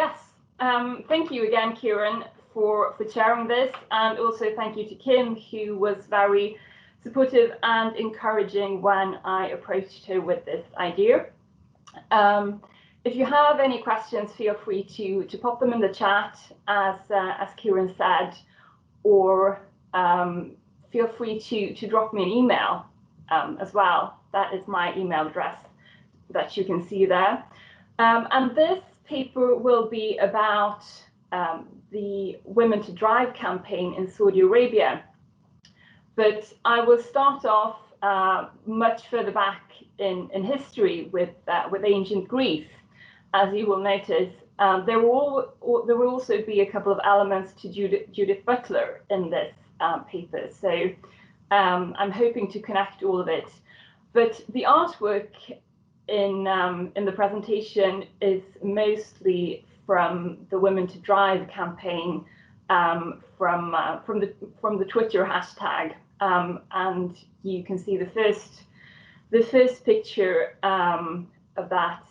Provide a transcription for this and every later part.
Yes, thank you again, Kieran, for sharing this, and also thank you to Kim, who was very supportive and encouraging when I approached her with this idea. If you have any questions, feel free to pop them in the chat, as Kieran said, or feel free to drop me an email as well. That is my email address that you can see there. And this paper will be about the Women to Drive campaign in Saudi Arabia. But I will start off much further back in history with ancient Greece. As you will notice, there will also be a couple of elements to Judith Butler in this paper. So I'm hoping to connect all of it. But the artwork in the presentation is mostly from the Women to Drive campaign, from the Twitter hashtag, and you can see the first picture of that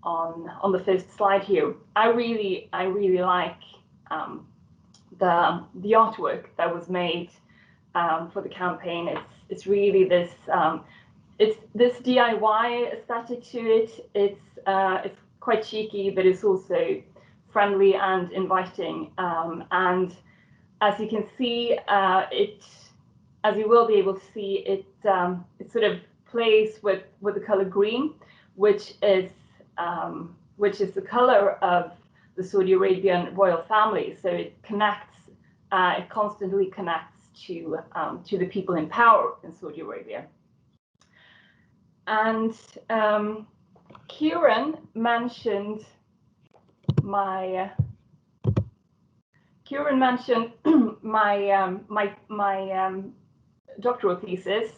on the first slide here. I really like the artwork that was made for the campaign. It's really this DIY aesthetic to it. It's quite cheeky, but it's also friendly and inviting. And as you can see, as you will be able to see, it sort of plays with the color green, which is the color of the Saudi Arabian royal family. So it connects, it constantly connects to the people in power in Saudi Arabia. And Kieran mentioned my doctoral thesis,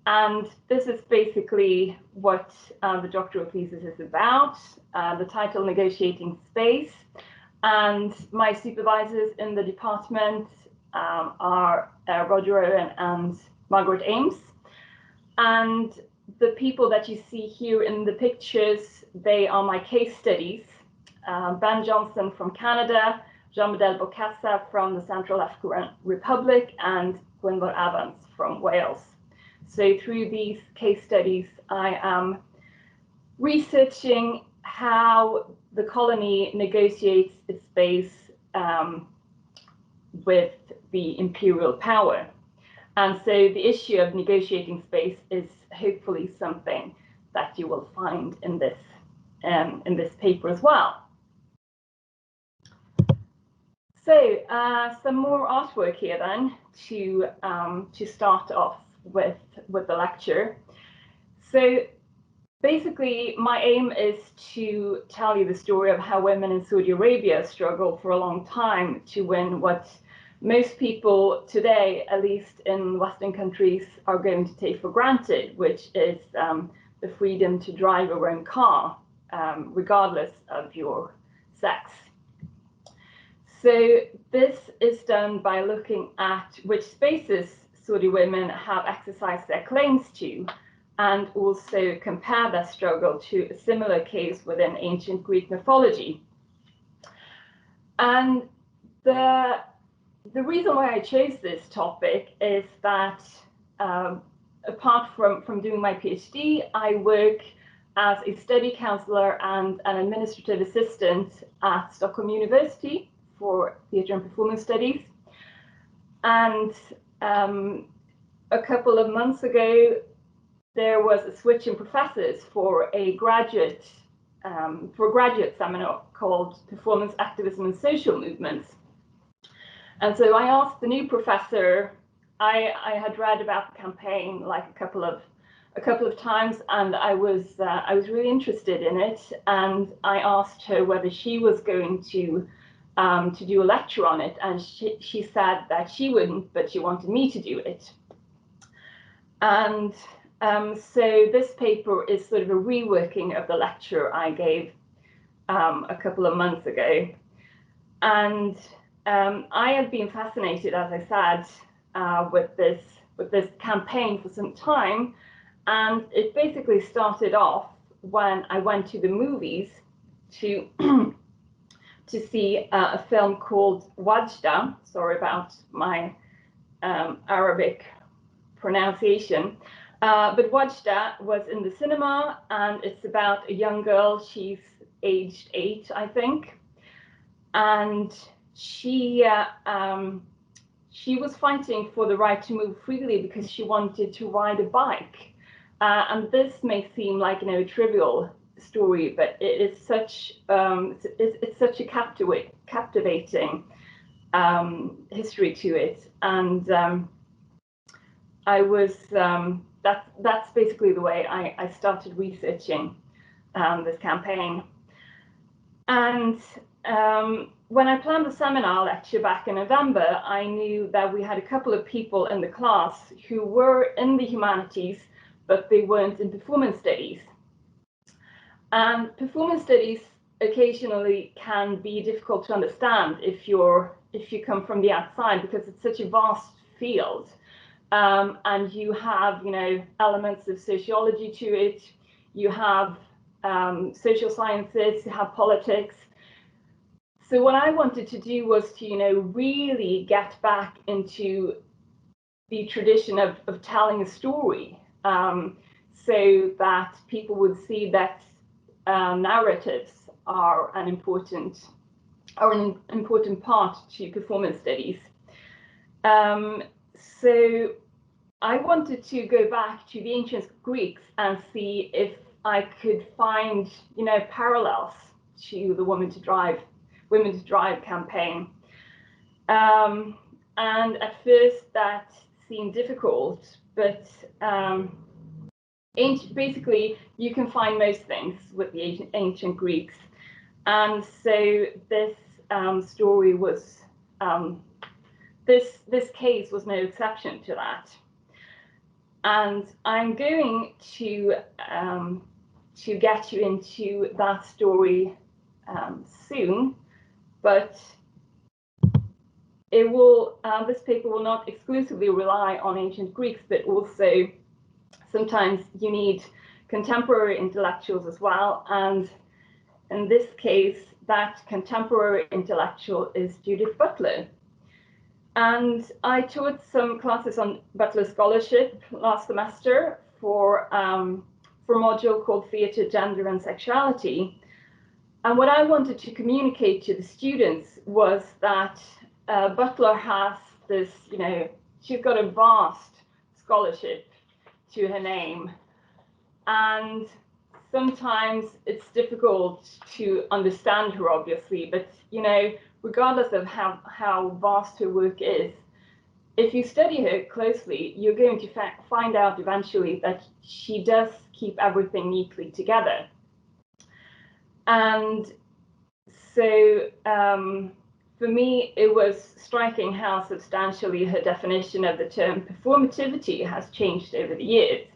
and this is basically what the doctoral thesis is about. The title, Negotiating Space, and my supervisors in the department are Roger Owen and Margaret Ames. And the people that you see here in the pictures, they are my case studies. Ben Johnson from Canada, Jean-Bedel Bokassa from the Central African Republic, and Gwynfor Evans from Wales. So through these case studies, I am researching how the colony negotiates its space with the imperial power. And so the issue of negotiating space is hopefully something that you will find in this paper as well. So some more artwork here then to start off with the lecture. So basically, my aim is to tell you the story of how women in Saudi Arabia struggled for a long time to win what most people today, at least in Western countries, are going to take for granted, which is the freedom to drive your own car, regardless of your sex. So this is done by looking at which spaces Saudi women have exercised their claims to, and also compare their struggle to a similar case within ancient Greek mythology. And the reason why I chose this topic is that apart from doing my PhD, I work as a study counselor and an administrative assistant at Stockholm University for Theatre and Performance Studies. And a couple of months ago, there was a switch in professors for a graduate seminar called Performance, Activism and Social Movements. And so I asked the new professor, I had read about the campaign like a couple of times, and I was really interested in it, and I asked her whether she was going to do a lecture on it, and she said that she wouldn't, but she wanted me to do it. And so this paper is sort of a reworking of the lecture I gave a couple of months ago. And I have been fascinated, as I said, with this campaign for some time. And it basically started off when I went to the movies to to see a film called Wajda. Sorry about my Arabic pronunciation. But Wajda was in the cinema, and it's about a young girl. She's aged 8, I think. And she was fighting for the right to move freely because she wanted to ride a bike. And this may seem like a trivial story, but it is such it's such a captivating history to it. And I was that's basically the way I started researching this campaign. And when I planned the seminar lecture back in November, I knew that we had a couple of people in the class who were in the humanities, but they weren't in performance studies. And performance studies occasionally can be difficult to understand if you come from the outside, because it's such a vast field, and you have elements of sociology to it. You have social sciences, you have politics. So what I wanted to do was to really get back into the tradition of telling a story, so that people would see that narratives are an important part to performance studies. So I wanted to go back to the ancient Greeks and see if I could find parallels to the Women to Drive campaign. And at first that seemed difficult, but basically you can find most things with the ancient Greeks. And so this story was, this case was no exception to that. And I'm going to get you into that story soon, but it will. This paper will not exclusively rely on ancient Greeks, but also sometimes you need contemporary intellectuals as well. And in this case, that contemporary intellectual is Judith Butler. And I taught some classes on Butler scholarship last semester for a module called Theatre, Gender and Sexuality. And what I wanted to communicate to the students was that Butler has this, she's got a vast scholarship to her name. And sometimes it's difficult to understand her, obviously, but regardless of how vast her work is, if you study her closely, you're going to find out eventually that she does keep everything neatly together. And so for me, it was striking how substantially her definition of the term performativity has changed over the years.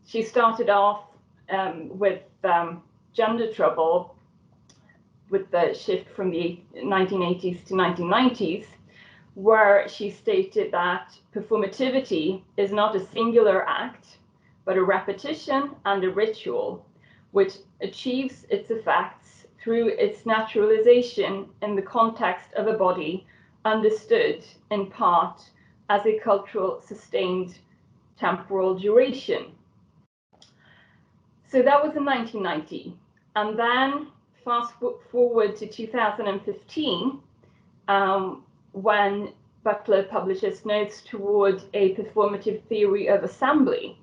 She started off with gender trouble, with the shift from the 1980s to 1990s, where she stated that performativity is not a singular act, but a repetition and a ritual, which achieves its effects through its naturalization in the context of a body understood in part as a cultural sustained temporal duration. So that was in 1990. And then fast forward to 2015, when Butler publishes Notes toward a Performative Theory of Assembly.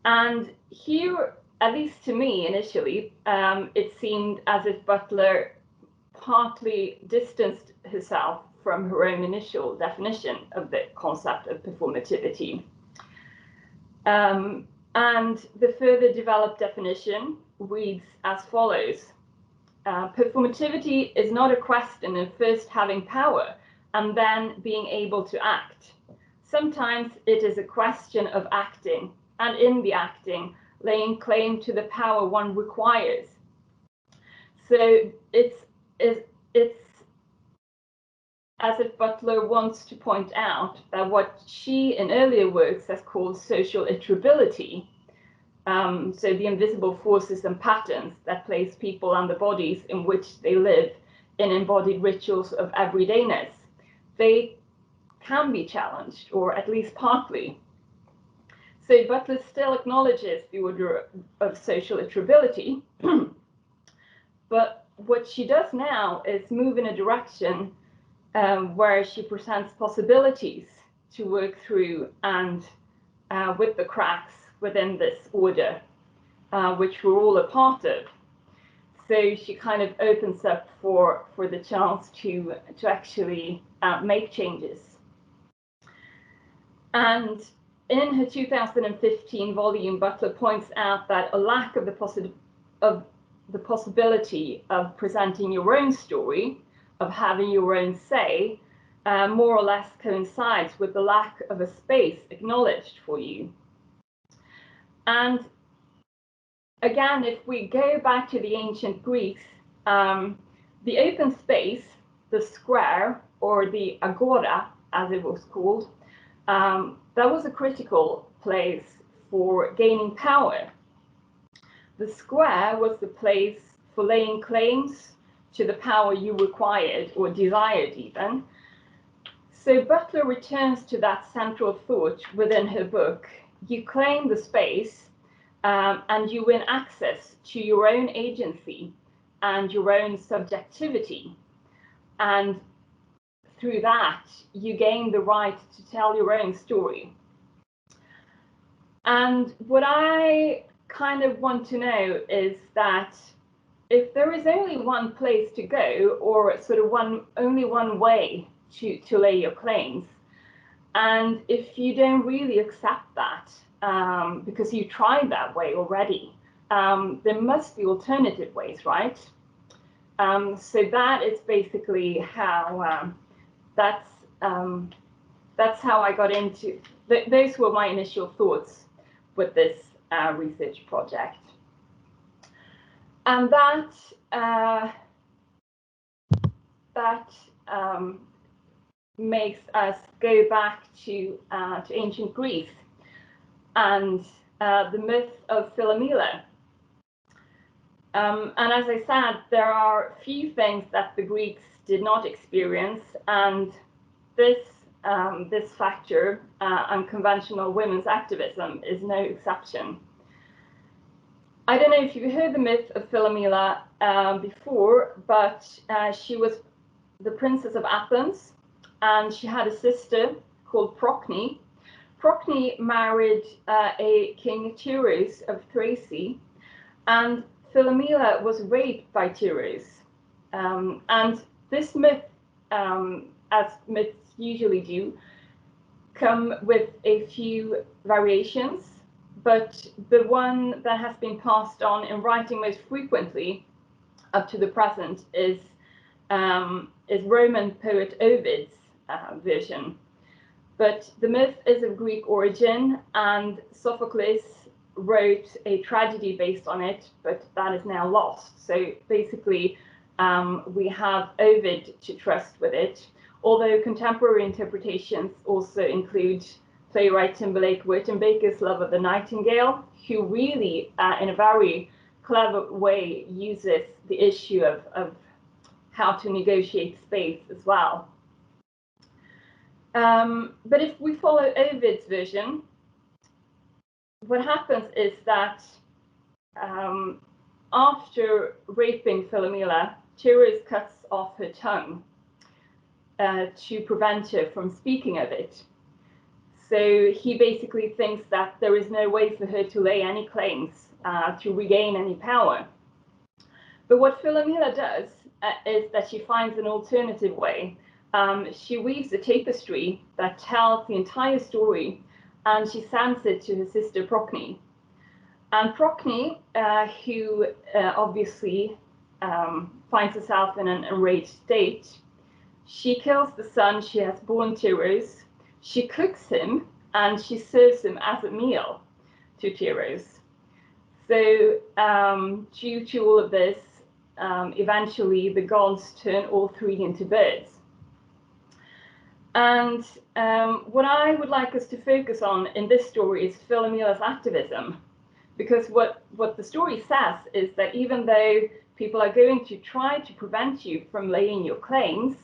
And here, at least to me initially, it seemed as if Butler partly distanced herself from her own initial definition of the concept of performativity. And the further developed definition reads as follows. Performativity is not a question of first having power and then being able to act. Sometimes it is a question of acting, and in the acting, laying claim to the power one requires. So it's as if Butler wants to point out that what she in earlier works has called social iterability So the invisible forces and patterns that place people and the bodies in which they live in embodied rituals of everydayness, they can be challenged, or at least partly. So Butler still acknowledges the order of social attributability, but what she does now is move in a direction where she presents possibilities to work through and with the cracks within this order, which we're all a part of. So she kind of opens up for the chance to actually make changes. And in her 2015 volume, Butler points out that a lack of the possibility of presenting your own story, of having your own say, more or less coincides with the lack of a space acknowledged for you. And again, if we go back to the ancient Greeks, the open space, the square, or the agora, as it was called, that was a critical place for gaining power. The square was the place for laying claims to the power you required or desired even. So Butler returns to that central thought within her book. You claim the space and you win access to your own agency and your own subjectivity. And through that, you gain the right to tell your own story. And what I kind of want to know is that if there is only one place to go, or sort of only one way to lay your claims, and if you don't really accept that because you tried that way already, there must be alternative ways, right? So that is basically how that's how I got into. Those were my initial thoughts with this research project. And that makes us go back to ancient Greece and the myth of Philomela. And as I said, there are few things that the Greeks did not experience, and this factor, unconventional women's activism, is no exception. I don't know if you've heard the myth of Philomela before, but she was the princess of Athens, and she had a sister called Procne. Procne married a king Tyros of Thrace, and Philomela was raped by Tyros. And this myth, as myths usually do, come with a few variations, but the one that has been passed on in writing most frequently up to the present is Roman poet Ovid's version. But the myth is of Greek origin, and Sophocles wrote a tragedy based on it, but that is now lost. So basically, we have Ovid to trust with it, although contemporary interpretations also include playwright Timberlake Wertenbaker's Love of the Nightingale, who really, in a very clever way, uses the issue of how to negotiate space as well. But if we follow Ovid's version, what happens is that after raping Philomela, Tyros cuts off her tongue to prevent her from speaking of it. So he basically thinks that there is no way for her to lay any claims, to regain any power. But what Philomela does is that she finds an alternative way. She weaves a tapestry that tells the entire story, and she sends it to her sister Procne. And Procne, who obviously finds herself in an enraged state, she kills the son she has born Tyros. She cooks him and she serves him as a meal to Tyros. So due to all of this, eventually the gods turn all three into birds. And what I would like us to focus on in this story is Philomela's activism, Because what the story says is that even though people are going to try to prevent you from laying your claims,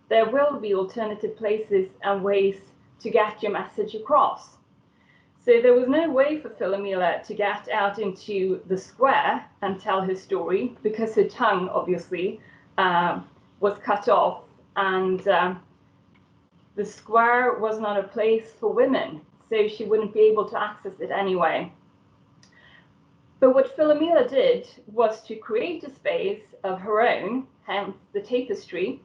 there will be alternative places and ways to get your message across. So there was no way for Philomela to get out into the square and tell her story because her tongue obviously was cut off, and the square was not a place for women, so she wouldn't be able to access it anyway. But what Philomela did was to create a space of her own, hence the tapestry,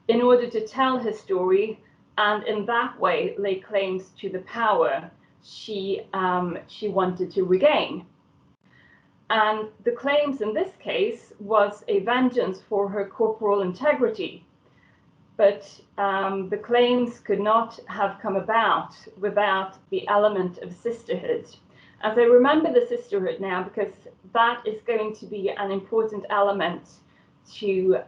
in order to tell her story and in that way lay claims to the power she wanted to regain. And the claims in this case was a vengeance for her corporal integrity. But the claims could not have come about without the element of sisterhood. As I remember the sisterhood now, because that is going to be an important element to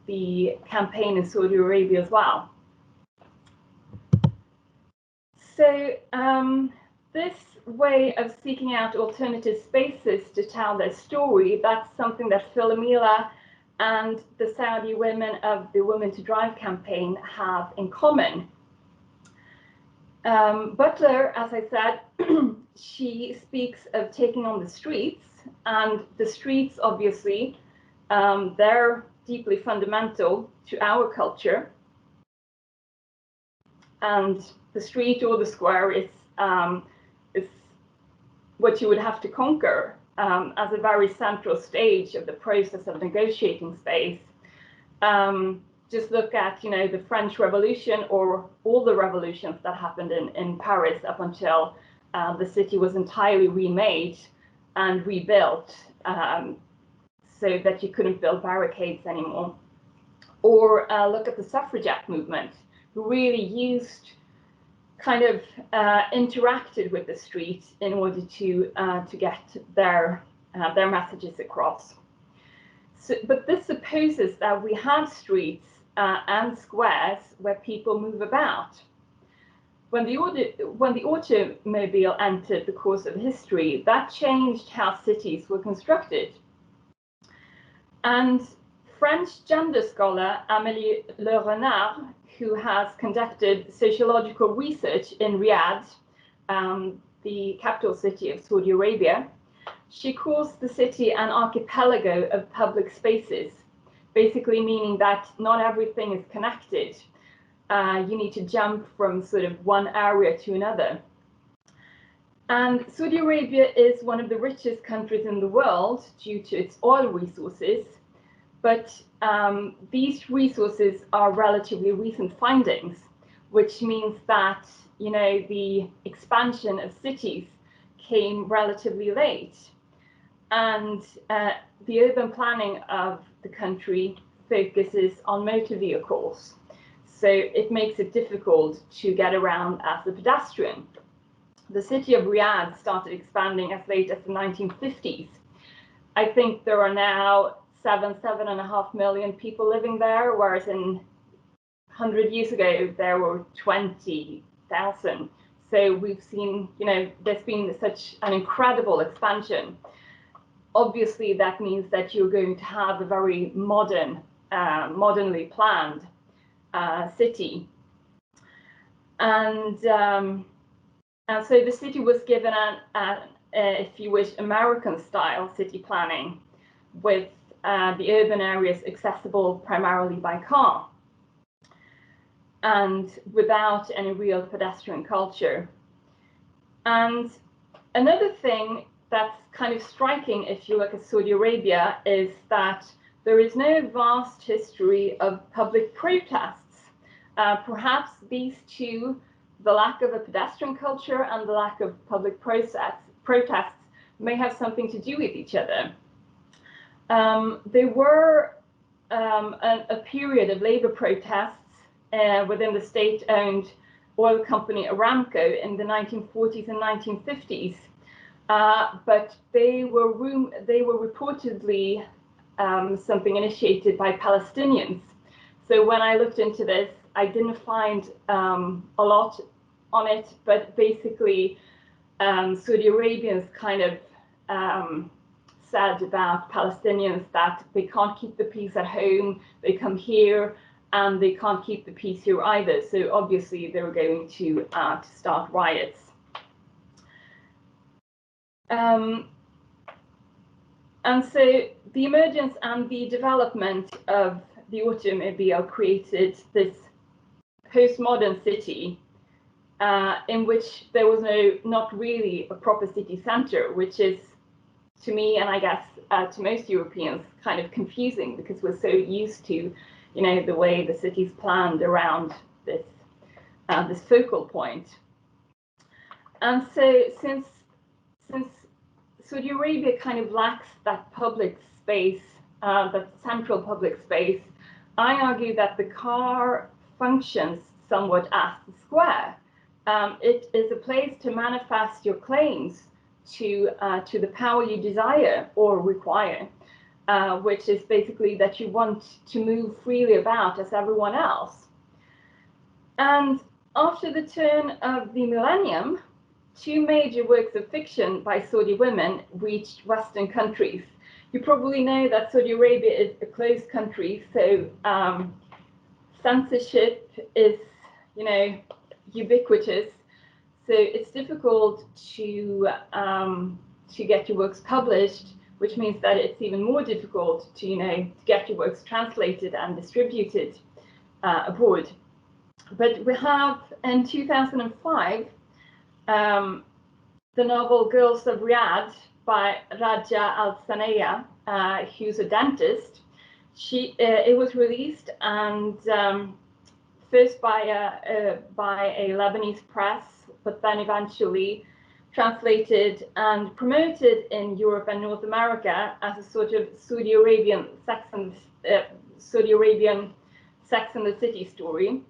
the campaign in Saudi Arabia as well. So this way of seeking out alternative spaces to tell their story, that's something that Philomela and the Saudi women of the Women to Drive campaign have in common. Butler, as I said, she speaks of taking on the streets, and the streets, obviously, they're deeply fundamental to our culture. And the street or the square is what you would have to conquer as a very central stage of the process of negotiating space. Just look at, the French Revolution or all the revolutions that happened in Paris up until the city was entirely remade and rebuilt so that you couldn't build barricades anymore. Or look at the suffragette movement, who really used, interacted with the street in order to get their messages across. So, but this supposes that we have streets and squares where people move about. When the automobile entered the course of history, that changed how cities were constructed. And French gender scholar Amélie Le Renard, who has conducted sociological research in Riyadh, the capital city of Saudi Arabia, she calls the city an archipelago of public spaces, basically meaning that not everything is connected. You need to jump from sort of one area to another. And Saudi Arabia is one of the richest countries in the world due to its oil resources, but these resources are relatively recent findings, which means that, the expansion of cities came relatively late. And the urban planning of the country focuses on motor vehicles. So it makes it difficult to get around as a pedestrian. The city of Riyadh started expanding as late as the 1950s. I think there are now 7.5 million people living there, whereas in 100 years ago, there were 20,000. So we've seen, there's been such an incredible expansion. Obviously, that means that you're going to have a very modernly planned city. And so the city was given if you wish, American-style city planning, with the urban areas accessible primarily by car and without any real pedestrian culture. And another thing that's kind of striking if you look at Saudi Arabia is that there is no vast history of public protests. Perhaps these two, the lack of a pedestrian culture and the lack of public protests, may have something to do with each other. There were a period of labor protests within the state-owned oil company Aramco in the 1940s and 1950s, but they were reportedly something initiated by Palestinians. So when I looked into this, I didn't find a lot on it, but basically Saudi Arabians kind of said about Palestinians that they can't keep the peace at home, they come here, and they can't keep the peace here either. So obviously they were going to start riots. And so the emergence and the development of the automobile created this postmodern city in which there was not really a proper city center, which is, to me, and I guess to most Europeans, kind of confusing, because we're so used to, the way the city's planned around this this focal point. And so since Saudi Arabia kind of lacks that public space, that central public space, I argue that the car functions somewhat as the square. It is a place to manifest your claims to the power you desire or require, which is basically that you want to move freely about as everyone else. And after the turn of the millennium, two major works of fiction by Saudi women reached Western countries. You probably know that Saudi Arabia is a closed country, so censorship is, ubiquitous. So it's difficult to get your works published, which means that it's even more difficult to get your works translated and distributed abroad. But we have in 2005 the novel Girls of Riyadh by Raja Al-Sanaya, who's a dentist. It was released and first by a Lebanese press, but then eventually translated and promoted in Europe and North America as a sort of Saudi Arabian Sex and the City story.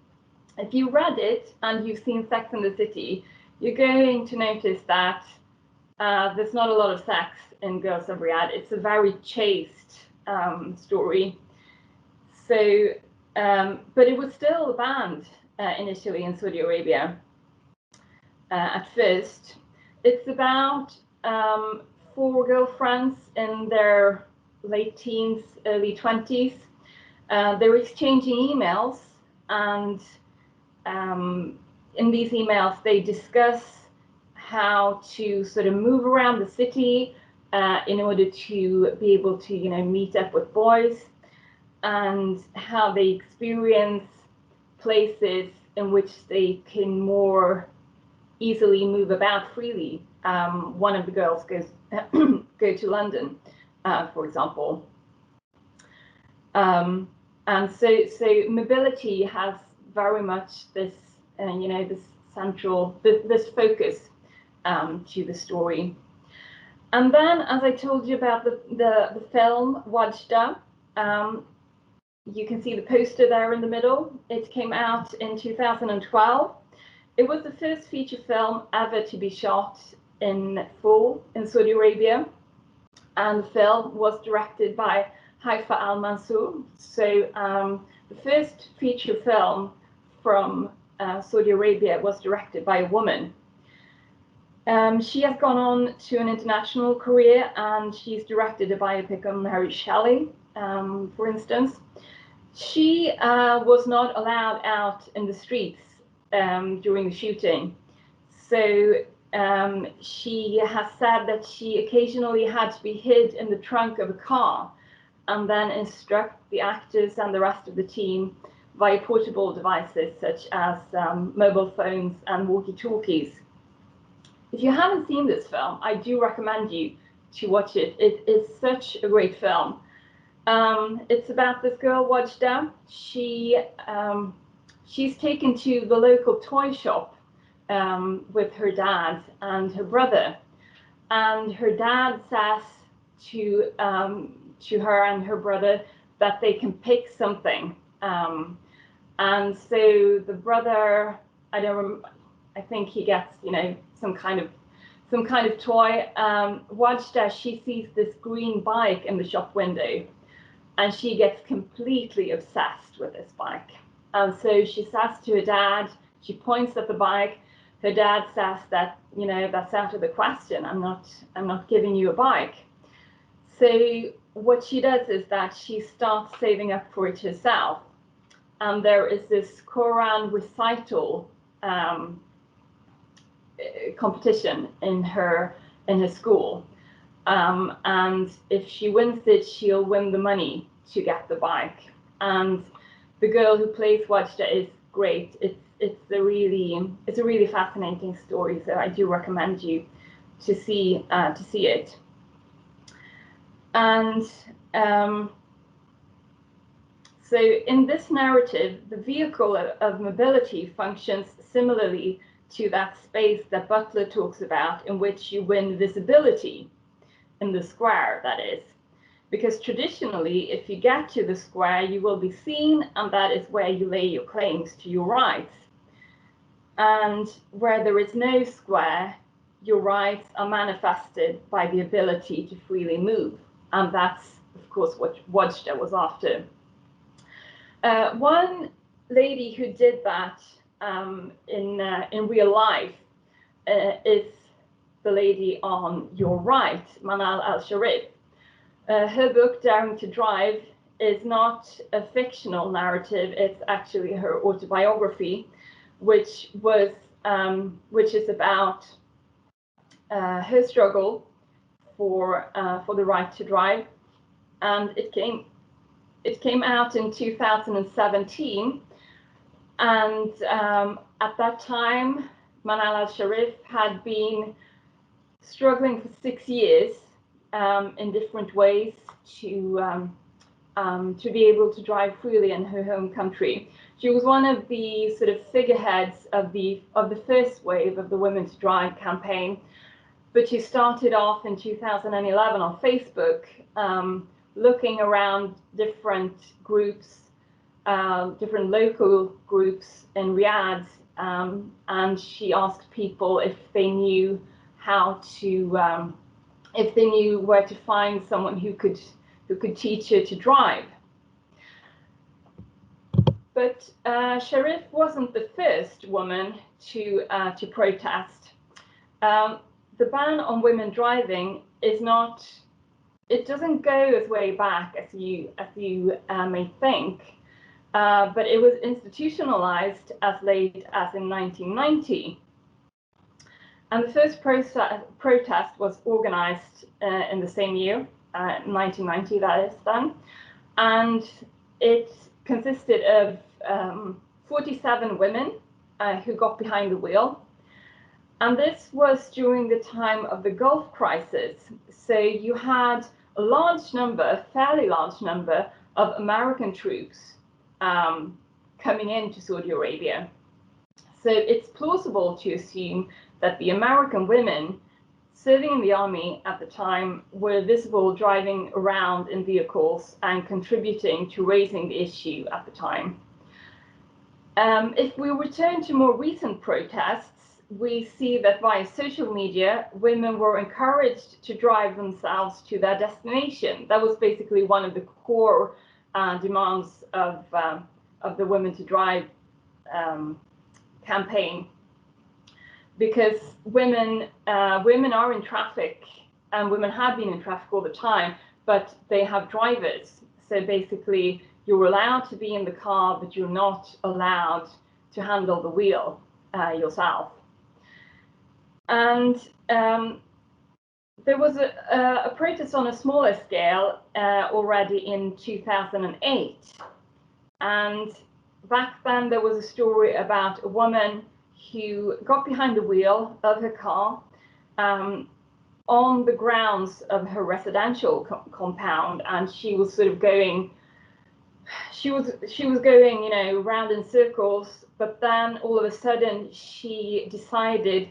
If you read it and you've seen Sex and the City, you're going to notice that there's not a lot of sex in Girls of Riyadh. It's a very chaste story. So, but it was still banned initially in Saudi Arabia at first. It's about 4 girlfriends in their late teens, early 20s. They're exchanging emails, and in these emails they discuss how to sort of move around the city in order to be able to meet up with boys, and how they experience places in which they can more easily move about freely. One of the girls goes go to London, for example. And so mobility has very much this, this central, this focus to the story. And then, as I told you about the film Wajda, you can see the poster there in the middle. It came out in 2012. It was the first feature film ever to be shot in full in Saudi Arabia, and the film was directed by Haifa Al-Mansour. So the first feature film from Saudi Arabia was directed by a woman. She has gone on to an international career, and she's directed a biopic on Mary Shelley, for instance. She was not allowed out in the streets during the shooting. So she has said that she occasionally had to be hid in the trunk of a car and then instruct the actors and the rest of the team via portable devices such as mobile phones and walkie-talkies. If you haven't seen this film, I do recommend you to watch it. It is such a great film. It's about this girl, Wajda. She's taken to the local toy shop with her dad and her brother, and her dad says to her and her brother that they can pick something, and so the brother, I think he gets some kind of toy. Wajda, she sees this green bike in the shop window, and she gets completely obsessed with this bike. And so she says to her dad, she points at the bike, her dad says that, you know, that's out of the question. I'm not giving you a bike. So what she does is that she starts saving up for it herself. And there is this Quran recital competition in her school. And if she wins it, she'll win the money to get the bike. And the girl who plays Wajda is great. It's a really fascinating story. So I do recommend you to see it. And so in this narrative, the vehicle of mobility functions similarly to that space that Butler talks about, in which you win visibility in the square, that is. Because traditionally, if you get to the square, you will be seen, and that is where you lay your claims to your rights. And where there is no square, your rights are manifested by the ability to freely move. And that's, of course, what Wajda was after. One lady who did that in real life is the lady on your right, Manal al-Sharif. Her book, Daring to Drive, is not a fictional narrative. It's actually her autobiography, which is about her struggle for the right to drive, and it came out in 2017. And at that time, Manal al-Sharif had been struggling for 6 years in different ways to be able to drive freely in her home country. She was one of the sort of figureheads of the first wave of the Women to Drive campaign, but she started off in 2011 on Facebook, looking around different groups, different local groups in Riyadh, and she asked people if they knew how to, if they knew where to find someone who could teach her to drive. But Sharif wasn't the first woman to protest. The ban on women driving is not, it doesn't go as way back as you may think, but it was institutionalized as late as in 1990. And the first protest was organized in the same year, 1990, that is then, and it consisted of 47 women who got behind the wheel. And this was during the time of the Gulf crisis. So you had a large number, a fairly large number of American troops coming into Saudi Arabia. So it's plausible to assume that the American women serving in the army at the time were visible driving around in vehicles and contributing to raising the issue at the time. If we return to more recent protests, we see that via social media, women were encouraged to drive themselves to their destination. That was basically one of the core demands of the Women to Drive campaign, because women are in traffic, and women have been in traffic all the time, but they have drivers. So basically, you're allowed to be in the car, but you're not allowed to handle the wheel yourself. And there was a protest on a smaller scale already in 2008. And back then there was a story about a woman who got behind the wheel of her car on the grounds of her residential compound, and she was sort of going, she was going, you know, round in circles. But then all of a sudden she decided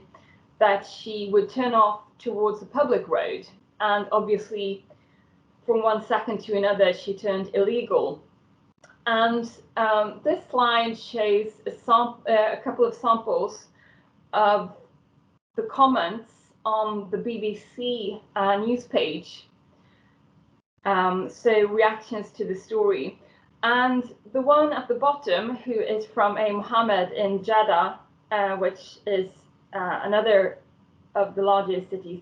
that she would turn off towards the public road, and obviously from one second to another she turned illegal. And this slide shows a couple of samples of the comments on the BBC news page, so reactions to the story. And the one at the bottom, who is from a Mohammed in Jeddah, which is another of the largest cities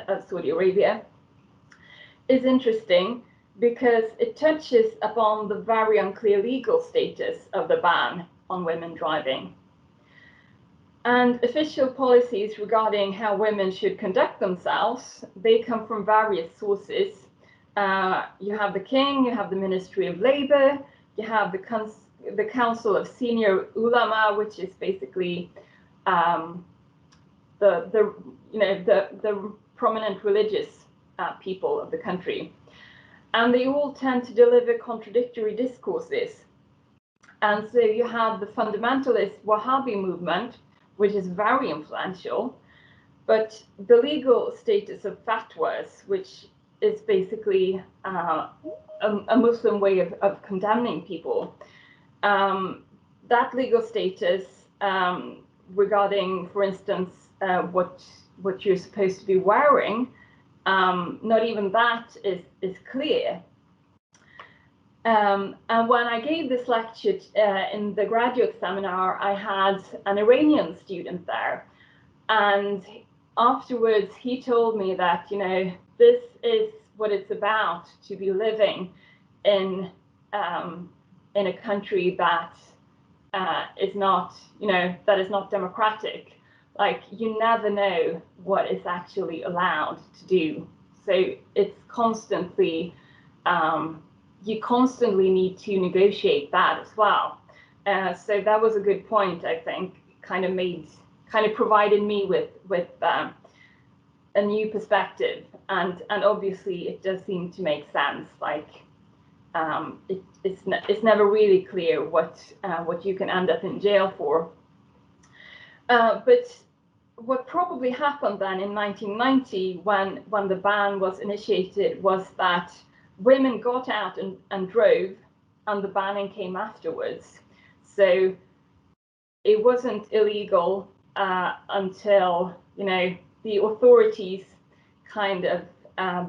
of Saudi Arabia, is interesting because it touches upon the very unclear legal status of the ban on women driving. And official policies regarding how women should conduct themselves, they come from various sources. You have the king, you have the Ministry of Labour, you have the Council of Senior Ulama, which is basically the prominent religious people of the country. And they all tend to deliver contradictory discourses. And so you have the fundamentalist Wahhabi movement, which is very influential, but the legal status of fatwas, which is basically a Muslim way of condemning people, that legal status regarding, for instance, what you're supposed to be wearing, not even that is clear. And when I gave this lecture in the graduate seminar, I had an Iranian student there, and afterwards he told me that, you know, this is what it's about to be living in a country that is not, you know, that is not democratic. Like, you never know what is actually allowed to do. So it's constantly, you constantly need to negotiate that as well. So that was a good point, I think, kind of provided me with a new perspective. And obviously it does seem to make sense. Like, it's never really clear what you can end up in jail for. But what probably happened then in 1990, when the ban was initiated, was that women got out and drove, and the banning came afterwards. So it wasn't illegal until, you know, the authorities kind of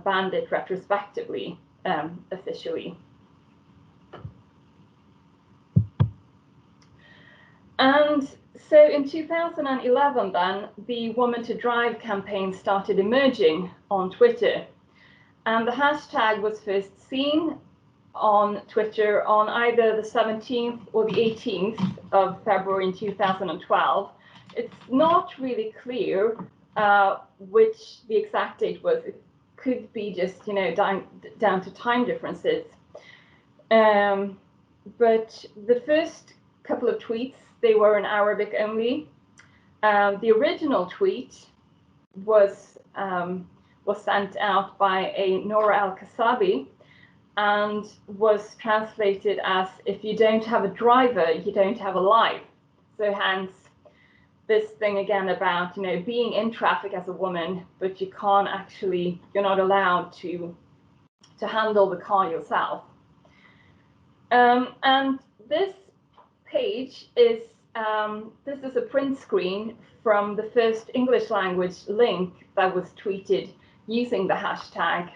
banned it retrospectively, officially. And so in 2011 then, the Woman to Drive campaign started emerging on Twitter. And the hashtag was first seen on Twitter on either the 17th or the 18th of February in 2012. It's not really clear which the exact date was. It could be just, you know, down to time differences. But the first couple of tweets, they were in Arabic only. The original tweet was sent out by a Nora Al-Kasabi and was translated as, if you don't have a driver, you don't have a life. So hence this thing again about, you know, being in traffic as a woman, but you can't actually, you're not allowed to handle the car yourself. And this page is, this is a print screen from the first English language link that was tweeted using the hashtag.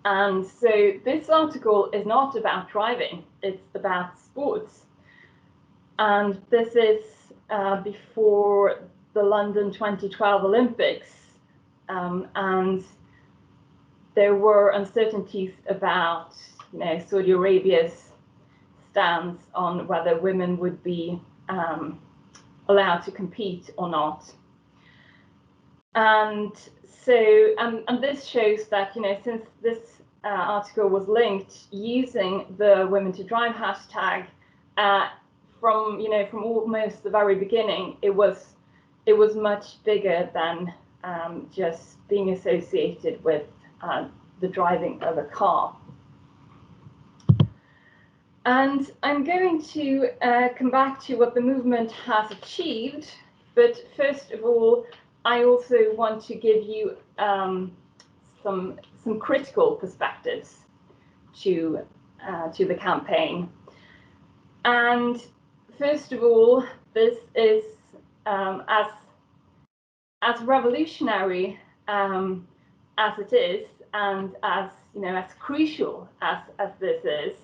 And so this article is not about driving, it's about sports. And this is before the London 2012 Olympics. And there were uncertainties about, you know, Saudi Arabia's stance on whether women would be allowed to compete or not. And so, and this shows that, you know, since this article was linked using the Women to Drive hashtag, from, you know, from almost the very beginning, it was much bigger than just being associated with the driving of a car. And I'm going to come back to what the movement has achieved, but first of all, I also want to give you some critical perspectives to the campaign. And first of all, this is as revolutionary as it is, and as, you know, as crucial as this is.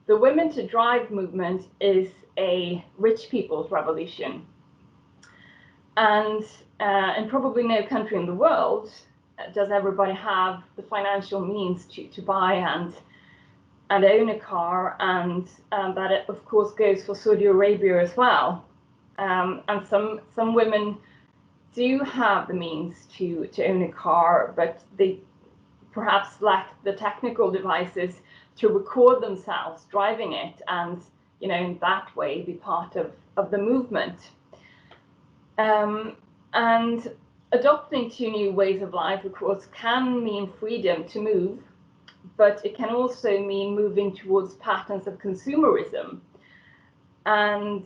the Women to Drive movement is a rich people's revolution. And in probably no country in the world does everybody have the financial means to buy and own a car, and that it, of course, goes for Saudi Arabia as well. And some women do have the means to own a car, but they perhaps lack the technical devices to record themselves driving it, and in that way be part of the movement. And adopting to new ways of life, of course, can mean freedom to move, but it can also mean moving towards patterns of consumerism. And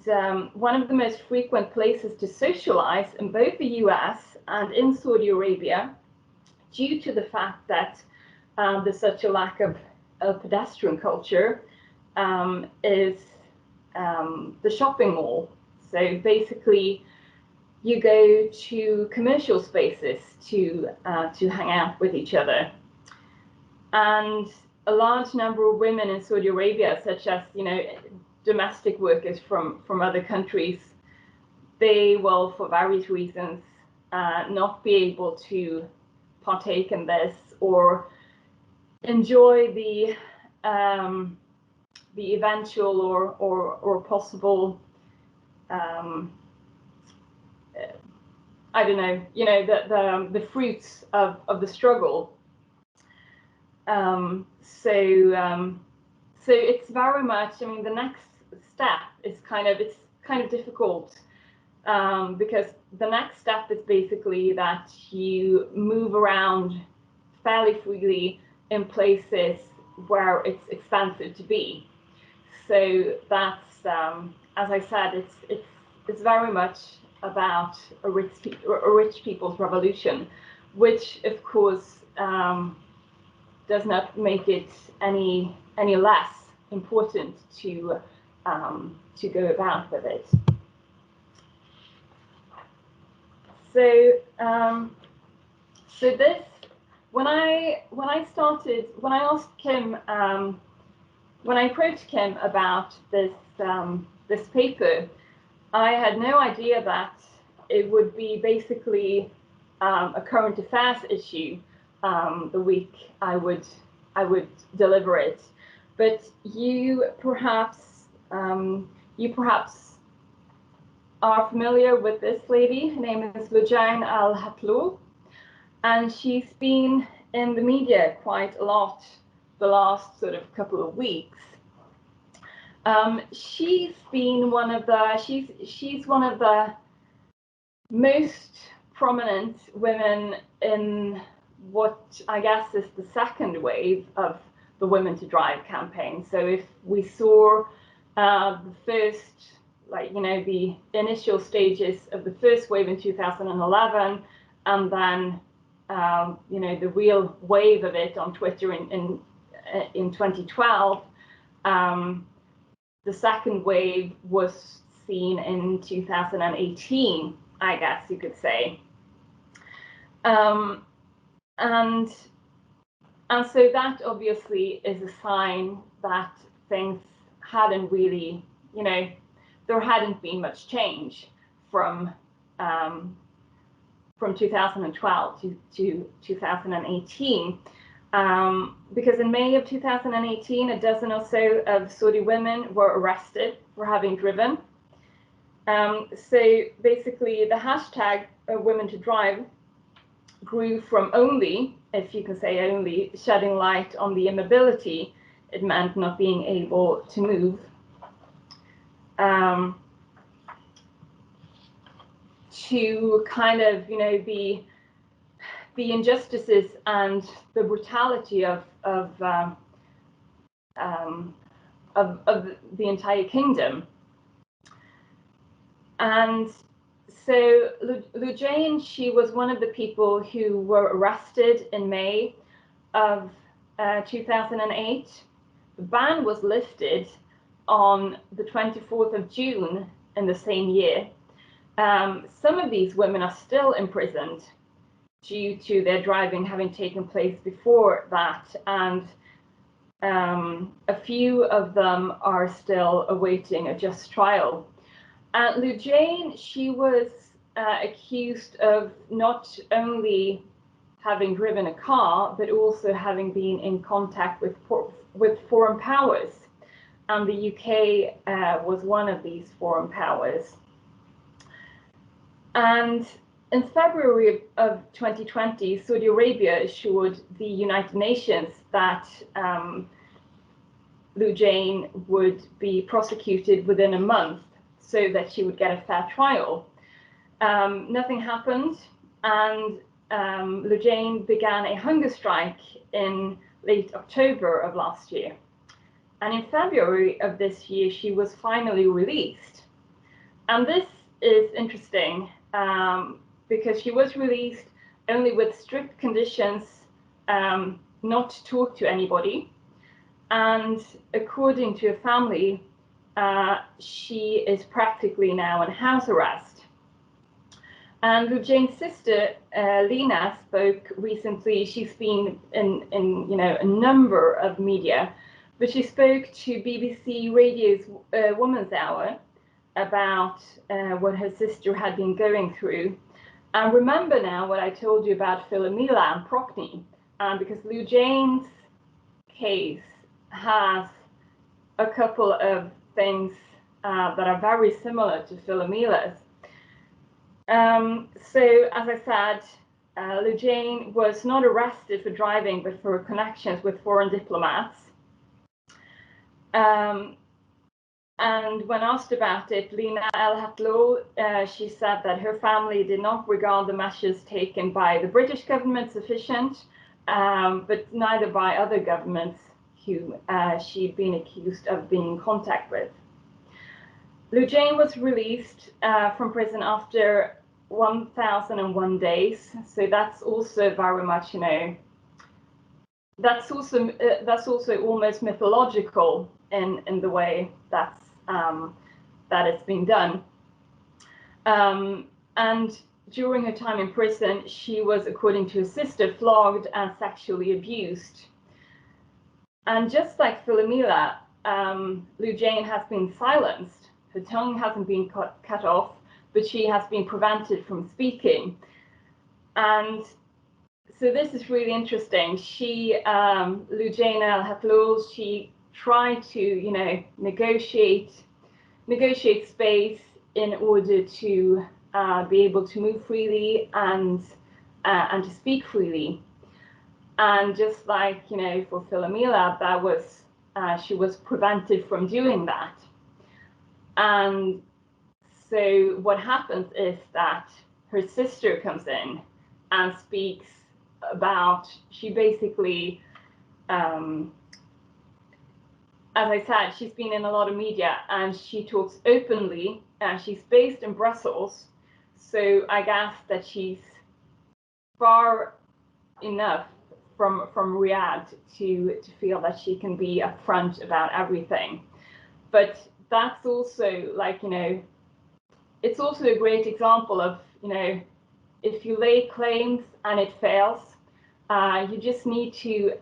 one of the most frequent places to socialize in both the US and in Saudi Arabia, due to the fact that there's such a lack of pedestrian culture, is the shopping mall. So basically, you go to commercial spaces to hang out with each other. And a large number of women in Saudi Arabia, such as domestic workers from other countries, they will, for various reasons, not be able to partake in this or enjoy the eventual or possible I don't know, the fruits of the struggle. So it's very much, the next step is it's kind of difficult, because the next step is basically that you move around fairly freely in places where it's expensive to be. So that's, as I said, it's very much about a rich people's revolution, which of course does not make it any less important to go about with it. So this, when I asked Kim, when I approached Kim about this this paper, I had no idea that it would be basically a current affairs issue the week I would deliver it. But you perhaps are familiar with this lady. Her name is Lujain Al-Hatloul, and she's been in the media quite a lot the last sort of couple of weeks. She's been one of the most prominent women in what I guess is the second wave of the Women to Drive campaign. So if we saw the first, the initial stages of the first wave in 2011, and then the real wave of it on Twitter in 2012. The second wave was seen in 2018, I guess you could say. And so that obviously is a sign that things hadn't really, there hadn't been much change from 2012 to 2018. Because in May of 2018, a dozen or so of Saudi women were arrested for having driven. So basically, the hashtag Women to Drive grew from only, if you can say only, shedding light on the immobility it meant not being able to move, to kind of, the injustices and the brutality of the entire kingdom. And so Lujain, she was one of the people who were arrested in May of 2008. The ban was lifted on the 24th of June in the same year. Some of these women are still imprisoned due to their driving having taken place before that, and A few of them are still awaiting a just trial. Lou Jane, she was accused of not only having driven a car, but also having been in contact with foreign powers. And the UK was one of these foreign powers. And in February of 2020, Saudi Arabia assured the United Nations that Lou Jane would be prosecuted within a month so that she would get a fair trial. Nothing happened, and Lou Jane began a hunger strike in late October of last year. And in February of this year, she was finally released. And this is interesting because she was released only with strict conditions not to talk to anybody. And according to her family, she is practically now in house arrest. And Lou Jane's sister, Lena, spoke recently. She's been in a number of media, but she spoke to BBC Radio's Woman's Hour about what her sister had been going through. And remember now what I told you about Philomela and Procne, because Lou Jane's case has a couple of things that are very similar to Philomela's. So, as I said, Lou Jane was not arrested for driving, but for connections with foreign diplomats. And when asked about it, Lina El-Hatlou, she said that her family did not regard the measures taken by the British government sufficient, but neither by other governments who she'd been accused of being in contact with. Lou Jane was released from prison after 1,001 days, so that's also very much, that's also almost mythological in the way that it's been done. And during her time in prison, she was, according to her sister, flogged and sexually abused. And just like Philomela, Lou Jane has been silenced. Her tongue hasn't been cut off, but she has been prevented from speaking. And so this is really interesting. She, Lou Jane El-Hatlou, she tried to, negotiate space in order to be able to move freely and to speak freely. And just like, for Philomela, that was she was prevented from doing that. And so what happens is that her sister comes in and speaks about, she basically, as I said, she's been in a lot of media and she talks openly, and she's based in Brussels. So I guess that she's far enough from Riyadh to feel that she can be upfront about everything. But that's also like, it's also a great example of, if you lay claims and it fails, you just need to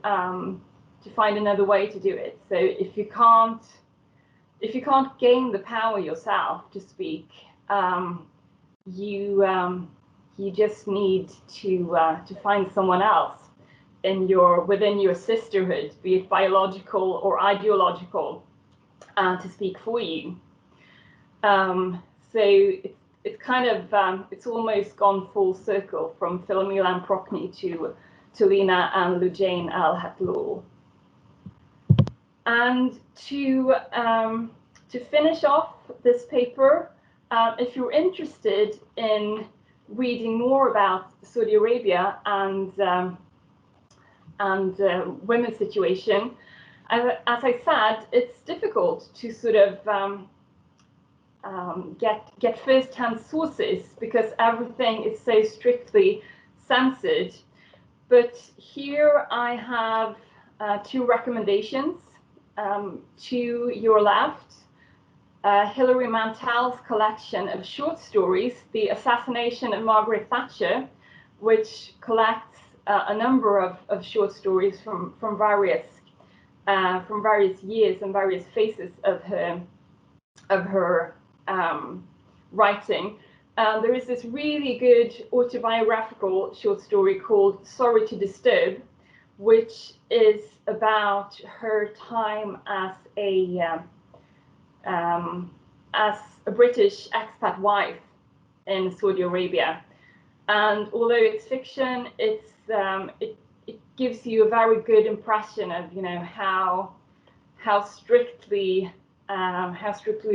find another way to do it. So if you can't gain the power yourself to speak, you just need to find someone else within your sisterhood, be it biological or ideological, to speak for you. So it's kind of it's almost gone full circle from Philomela and Procne to Lina and Lou Jane El-Hatlou. And to finish off this paper, if you're interested in reading more about Saudi Arabia and women's situation, as I said, it's difficult to sort of get first-hand sources because everything is so strictly censored. But here I have two recommendations. To your left, Hilary Mantel's collection of short stories, The Assassination of Margaret Thatcher, which collects a number of short stories from various from various years and various phases of her writing. There is this really good autobiographical short story called Sorry to Disturb, which is about her time as a British expat wife in Saudi Arabia. And although it's fiction, it gives you a very good impression of, you know, how strictly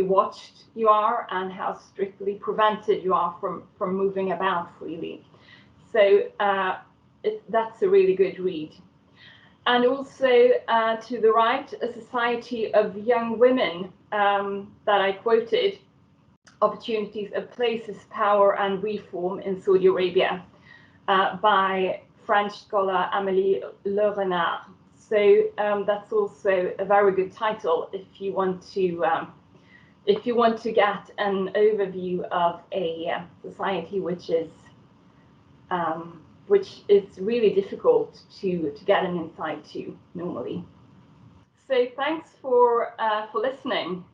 watched you are and how strictly prevented you are from moving about freely. So that's a really good read. And also to the right, A Society of Young Women that I quoted, Opportunities of Places, Power and Reform in Saudi Arabia by French scholar Amélie Le Renard. So that's also a very good title if you want to get an overview of a society which is really difficult to get an insight to normally. So thanks for listening.